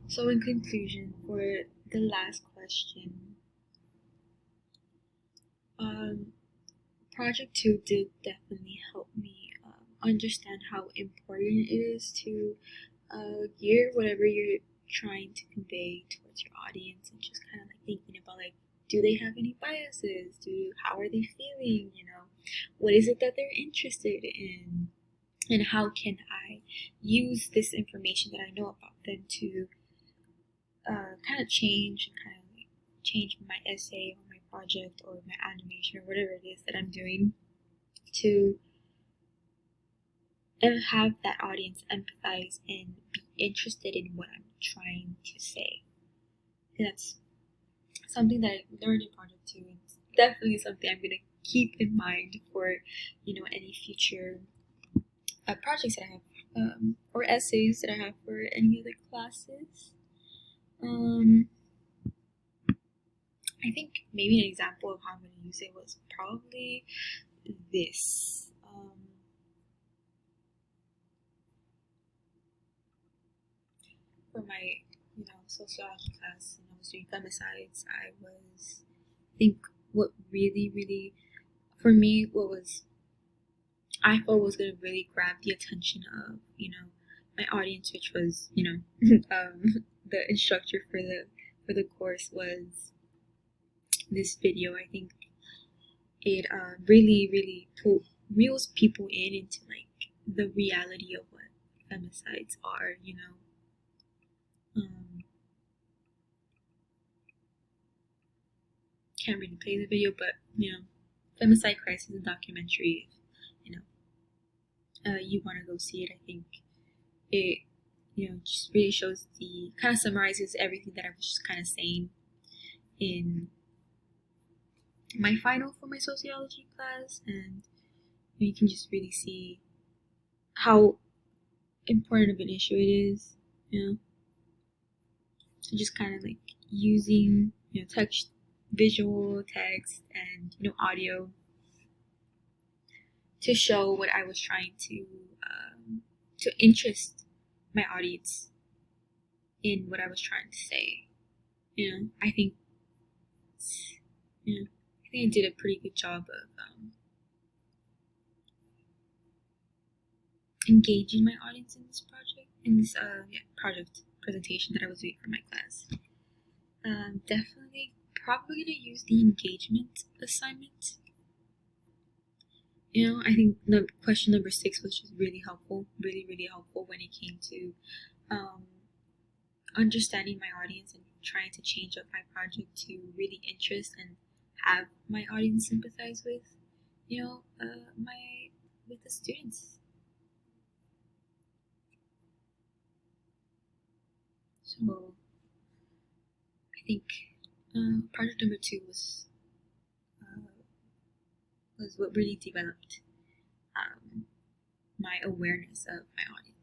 So in conclusion, for the last question, um, Project 2 did definitely help me understand how important it is to gear whatever you're trying to convey towards your audience, and just kind of like thinking about like, do they have any biases? How are they feeling? What is it that they're interested in? And how can I use this information that I know about them to kind of change my essay or my project or my animation or whatever it is that I'm doing to have that audience empathize and be interested in what I'm trying to say. And that's something that I learned in Project 2. It's definitely something I'm going to keep in mind for, any future projects that I have, or essays that I have for any other classes. I think maybe an example of how I'm going to use it was probably this. For my, sociology class, and I was doing femicides, I think what really, really, for me, what was, I thought was going to really grab the attention of, my audience, which was, the instructor for the course, was this video. I think it really, really reels people into like the reality of what femicides are. Can't really play the video, but Femicide Crisis, a documentary. You want to go see it. I think it, just really shows kind of summarizes everything that I was just kind of saying in my final for my sociology class, and you can just really see how important of an issue it is. So just kind of like using text, visual, text, and audio to show what I was trying to interest my audience in what I was trying to say. I think I think I did a pretty good job of engaging my audience in this project, project presentation that I was doing for my class. Definitely, probably gonna use the engagement assignment. I think the question number 6 was just really helpful, really, really helpful when it came to understanding my audience and trying to change up my project to really interest and have my audience sympathize with, with the students. So I think project number 2 was what really developed my awareness of my audience.